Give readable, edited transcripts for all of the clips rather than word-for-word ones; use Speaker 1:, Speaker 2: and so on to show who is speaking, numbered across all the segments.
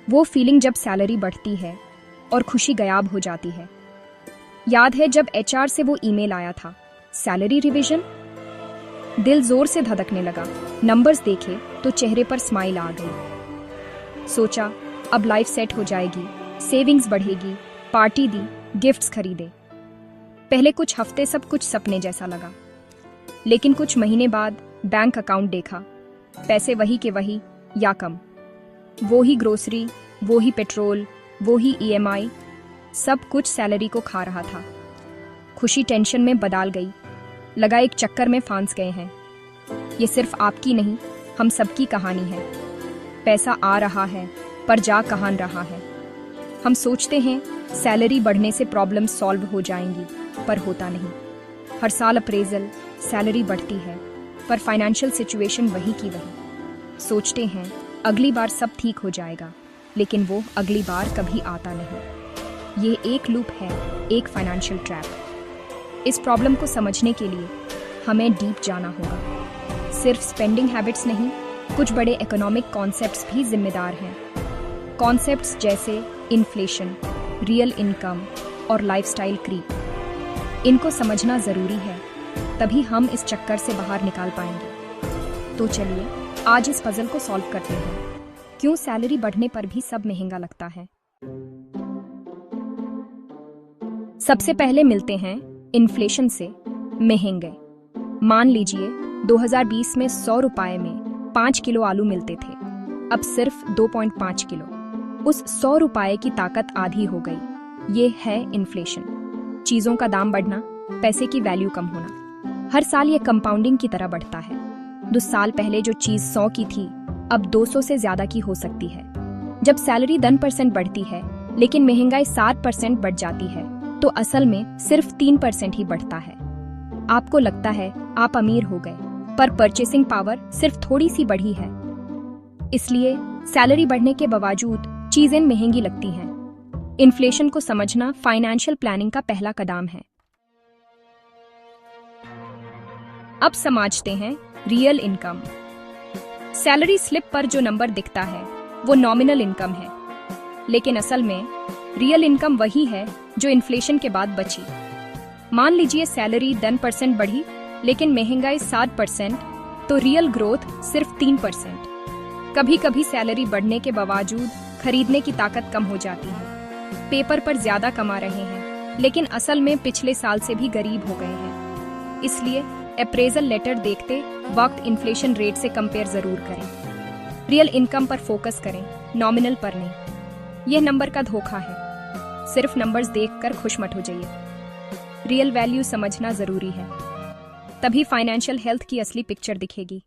Speaker 1: वो फीलिंग जब सैलरी बढ़ती है और खुशी गायब हो जाती है। याद है जब एचआर से वो ईमेल आया था, सैलरी रिवीजन? दिल जोर से धड़कने लगा। नंबर्स देखे तो चेहरे पर स्माइल आ गई। सोचा अब लाइफ सेट हो जाएगी, सेविंग्स बढ़ेगी, पार्टी दी, गिफ्ट्स खरीदे। पहले कुछ हफ्ते सब कुछ सपने जैसा लगा, लेकिन कुछ महीने बाद बैंक अकाउंट देखा, पैसे वही के वही या कम। वो ही ग्रोसरी, वो ही पेट्रोल, वो ही ईएमआई, सब कुछ सैलरी को खा रहा था। खुशी टेंशन में बदल गई। लगा एक चक्कर में फंस गए हैं। ये सिर्फ आपकी नहीं, हम सबकी कहानी है। पैसा आ रहा है पर जा कहाँ रहा है। हम सोचते हैं सैलरी बढ़ने से प्रॉब्लम सॉल्व हो जाएंगी, पर होता नहीं। हर साल अप्रेजल, सैलरी बढ़ती है पर फाइनेंशियल सिचुएशन वही की वही। सोचते हैं अगली बार सब ठीक हो जाएगा, लेकिन वो अगली बार कभी आता नहीं। ये एक लूप है, एक फाइनेंशियल ट्रैप। इस प्रॉब्लम को समझने के लिए हमें डीप जाना होगा। सिर्फ स्पेंडिंग हैबिट्स नहीं, कुछ बड़े इकोनॉमिक कॉन्सेप्ट्स भी जिम्मेदार हैं। कॉन्सेप्ट्स जैसे इन्फ्लेशन, रियल इनकम और लाइफस्टाइल क्रीप। इनको समझना ज़रूरी है, तभी हम इस चक्कर से बाहर निकाल पाएंगे। तो चलिए आज इस पजल को सॉल्व करते हैं। क्यों सैलरी बढ़ने पर भी सब महंगा लगता है? सबसे पहले मिलते हैं इन्फ्लेशन से महंगे। मान लीजिए 2020 में 100 रुपए में 5 किलो आलू मिलते थे, अब सिर्फ 2.5 किलो। उस 100 रुपए की ताकत आधी हो गई। ये है इन्फ्लेशन। चीजों का दाम बढ़ना, पैसे की वैल्यू कम होना। हर साल ये कंपाउंडिंग की तरह बढ़ता है। 2 साल पहले जो चीज 100 की थी, अब 200 से ज्यादा की हो सकती है। जब सैलरी 10% बढ़ती है लेकिन महंगाई 7% बढ़ जाती है, तो असल में सिर्फ 3% ही बढ़ता है। आपको लगता है आप अमीर हो गए, पर परचेसिंग पावर सिर्फ थोड़ी सी बढ़ी है। इसलिए सैलरी बढ़ने के बावजूद चीजें महंगी लगती हैं। इन्फ्लेशन को समझना फाइनेंशियल प्लानिंग का पहला कदम है। अब समझते हैं रियल इनकम। सैलरी स्लिप पर जो नंबर दिखता है वो नॉमिनल इनकम है, लेकिन असल में रियल इनकम वही है जो इन्फ्लेशन के बाद बची। मान लीजिए सैलरी 10% बढ़ी लेकिन महंगाई 7%, तो रियल ग्रोथ सिर्फ 3%। कभी कभी सैलरी बढ़ने के बावजूद खरीदने की ताकत कम हो जाती है। पेपर पर ज्यादा कमा रहे हैं, लेकिन असल में पिछले साल से भी गरीब हो गए हैं। इसलिए अप्रेजल लेटर देखते वक्त इन्फ्लेशन रेट से कंपेयर जरूर करें। रियल इनकम पर फोकस करें, नॉमिनल पर नहीं। यह नंबर का धोखा है। सिर्फ नंबर्स देखकर खुश मत हो जाइए। रियल वैल्यू समझना जरूरी है, तभी फाइनेंशियल हेल्थ की असली पिक्चर दिखेगी।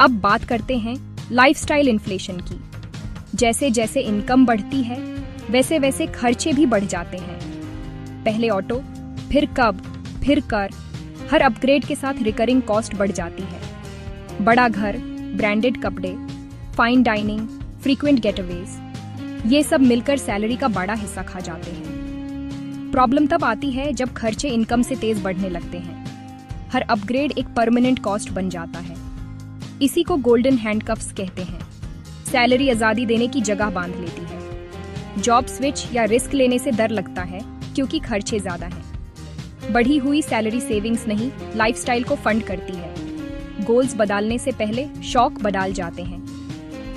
Speaker 1: अब बात करते हैं लाइफस्टाइल इन्फ्लेशन की। जैसे जैसे इनकम बढ़ती है, वैसे वैसे खर्चे भी बढ़ जाते हैं। पहले ऑटो, फिर कब, फिर कर। हर अपग्रेड के साथ रिकरिंग कॉस्ट बढ़ जाती है। बड़ा घर, ब्रांडेड कपड़े, फाइन डाइनिंग, फ्रीक्वेंट गेटअवेज, ये सब मिलकर सैलरी का बड़ा हिस्सा खा जाते हैं। प्रॉब्लम तब आती है जब खर्चे इनकम से तेज बढ़ने लगते हैं। हर अपग्रेड एक परमानेंट कॉस्ट बन जाता है। इसी को गोल्डन हैंडकफ्स कहते हैं। सैलरी आजादी देने की जगह बांध लेती है। जॉब स्विच या रिस्क लेने से डर लगता है क्योंकि खर्चे ज्यादा हैं। बढ़ी हुई सैलरी सेविंग्स नहीं, लाइफस्टाइल को फंड करती है। गोल्स बदलने से पहले शौक बदल जाते हैं,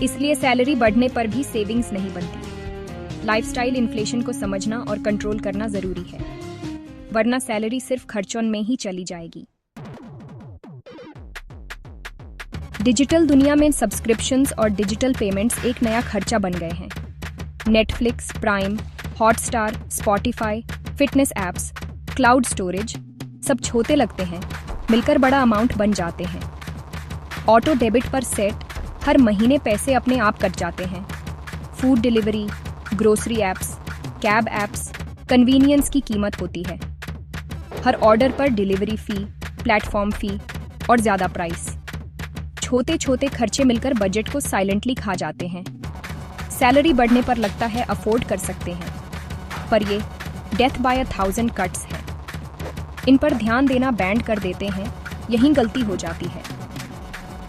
Speaker 1: इसलिए सैलरी बढ़ने पर भी सेविंग्स नहीं बनती। लाइफस्टाइल इन्फ्लेशन को समझना और कंट्रोल करना जरूरी है, वरना सैलरी सिर्फ खर्चों में ही चली जाएगी। डिजिटल दुनिया में सब्सक्रिप्शंस और डिजिटल पेमेंट्स एक नया खर्चा बन गए हैं। Netflix, prime, Hotstar, Spotify, fitness apps, cloud storage, सब छोटे लगते हैं, मिलकर बड़ा अमाउंट बन जाते हैं। ऑटो डेबिट पर सेट, हर महीने पैसे अपने आप कट जाते हैं। Food delivery, grocery apps, cab apps, convenience की कीमत होती है। हर ऑर्डर पर डिलीवरी फी, प्लेटफॉर्म फी और ज़्यादा प्राइस। छोटे छोटे खर्चे मिलकर बजट को साइलेंटली खा जाते हैं। सैलरी बढ़ने पर लगता है अफोर्ड कर सकते हैं, पर ये डेथ बाय 1000 कट्स है। इन पर ध्यान देना बैंड कर देते हैं, यहीं गलती हो जाती है।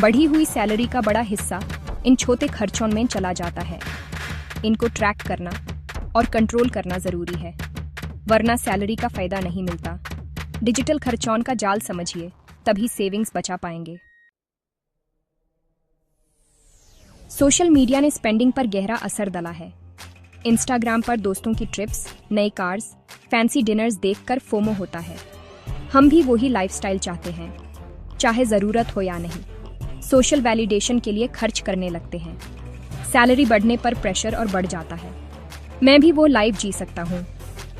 Speaker 1: बढ़ी हुई सैलरी का बड़ा हिस्सा इन छोटे खर्चों में चला जाता है। इनको ट्रैक करना और कंट्रोल करना जरूरी है, वरना सैलरी का फायदा नहीं मिलता। डिजिटल खर्चों का जाल समझिए, तभी सेविंग्स बचा पाएंगे। सोशल मीडिया ने स्पेंडिंग पर गहरा असर डाला है। इंस्टाग्राम पर दोस्तों की ट्रिप्स, नए कार्स, फैंसी डिनर्स देखकर फोमो होता है। हम भी वही लाइफस्टाइल चाहते हैं, चाहे ज़रूरत हो या नहीं। सोशल वैलिडेशन के लिए खर्च करने लगते हैं। सैलरी बढ़ने पर प्रेशर और बढ़ जाता है। मैं भी वो लाइफ जी सकता हूँ।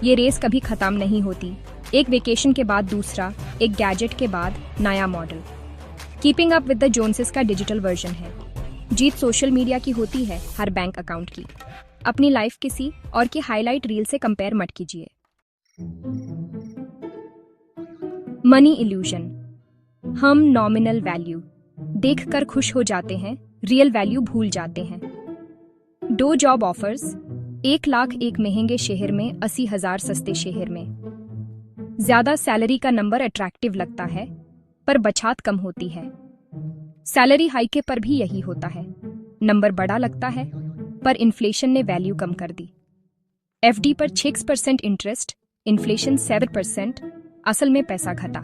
Speaker 1: ये रेस कभी ख़त्म नहीं होती। एक वेकेशन के बाद दूसरा, एक गैजेट के बाद नया model. Keeping up with the Joneses का डिजिटल वर्जन है। जीत सोशल मीडिया की होती है, हर बैंक अकाउंट की। अपनी लाइफ किसी और की हाईलाइट रील से कंपेयर मत कीजिए। Money illusion. हम नॉमिनल वैल्यू देखकर खुश हो जाते हैं, रियल वैल्यू भूल जाते हैं। 2 जॉब ऑफर्स, 1 लाख एक महंगे शहर में, 80,000 सस्ते शहर में। ज्यादा सैलरी का नंबर अट्रैक्टिव लगता है, पर बचत कम होती है। सैलरी हाइक पर भी यही होता है। नंबर बड़ा लगता है, पर इन्फ्लेशन ने वैल्यू कम कर दी। एफडी पर 6% इंटरेस्ट, इन्फ्लेशन 7%, असल में पैसा घटा।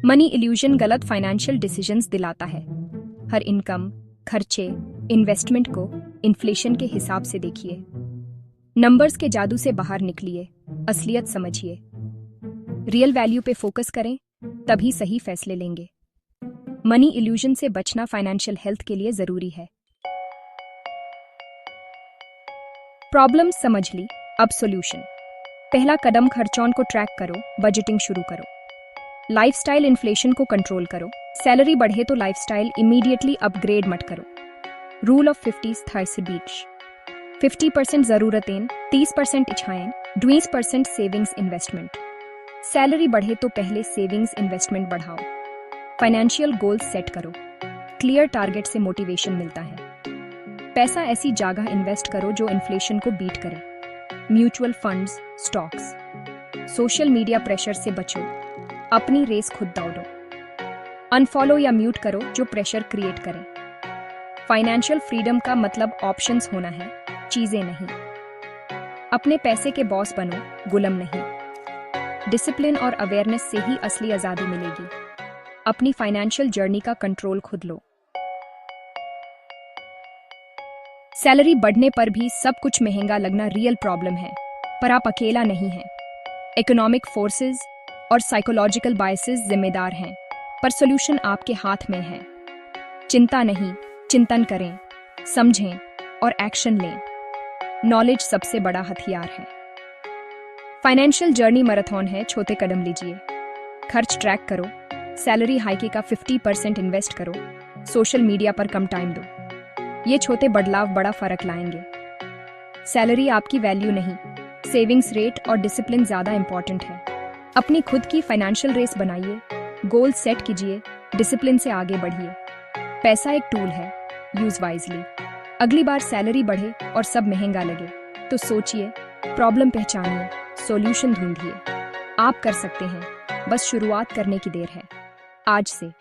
Speaker 1: मनी इल्यूजन गलत फाइनेंशियल डिसीजंस दिलाता है। हर इनकम, खर्चे, इन्वेस्टमेंट को इन्फ्लेशन के हिसाब से देखिए। नंबर्स के जादू से बाहर निकलिए, असलियत समझिए। रियल वैल्यू पे फोकस करें, तभी सही फैसले लेंगे। मनी इल्यूजन से बचना फाइनेंशियल हेल्थ के लिए जरूरी है। प्रॉब्लम समझ ली, अब सॉल्यूशन। पहला कदम, खर्चों को ट्रैक करो, बजटिंग शुरू करो। लाइफस्टाइल इन्फ्लेशन को कंट्रोल करो। सैलरी बढ़े तो लाइफस्टाइल इमीडिएटली अपग्रेड मत करो। रूल ऑफ 50 बीच। 50% जरूरतें, 30% इच्छाएं, 20% सेविंग्स इन्वेस्टमेंट। सैलरी बढ़े तो पहले सेविंग्स इन्वेस्टमेंट बढ़ाओ। फाइनेंशियल गोल्स सेट करो। क्लियर टारगेट से मोटिवेशन मिलता है। पैसा ऐसी जगह इन्वेस्ट करो जो इन्फ्लेशन को बीट करे। Mutual funds, stocks. Social media pressure से बचो, अपनी रेस खुद दौड़ो। अनफॉलो या म्यूट करो जो प्रेशर क्रिएट करे। फाइनेंशियल फ्रीडम का मतलब ऑप्शंस होना है, चीजें नहीं। अपने पैसे के बॉस बनो, गुलाम नहीं। डिसिप्लिन और अवेयरनेस से ही असली आजादी मिलेगी। अपनी फाइनेंशियल जर्नी का कंट्रोल खुद लो। सैलरी बढ़ने पर भी सब कुछ महंगा लगना रियल प्रॉब्लम है, पर आप अकेला नहीं हैं। इकोनॉमिक फोर्सेस और साइकोलॉजिकल बायसेस जिम्मेदार हैं, पर सॉल्यूशन आपके हाथ में है। चिंता नहीं, चिंतन करें, समझें और एक्शन लें। नॉलेज सबसे बड़ा हथियार है। फाइनेंशियल जर्नी मैराथन है, छोटे कदम लीजिए। खर्च ट्रैक करो, सैलरी हाइक का 50% इन्वेस्ट करो, सोशल मीडिया पर कम टाइम दो। ये छोटे बदलाव बड़ा फर्क लाएंगे। सैलरी आपकी वैल्यू नहीं, सेविंग्स रेट और डिसिप्लिन ज्यादा इंपॉर्टेंट है। अपनी खुद की फाइनेंशियल रेस बनाइए, गोल सेट कीजिए, डिसिप्लिन से आगे बढ़िए। पैसा एक टूल है, यूज वाइजली। अगली बार सैलरी बढ़े और सब महंगा लगे तो सोचिए, प्रॉब्लम पहचानिए, सॉल्यूशन ढूंढिए। आप कर सकते हैं, बस शुरुआत करने की देर है। आज से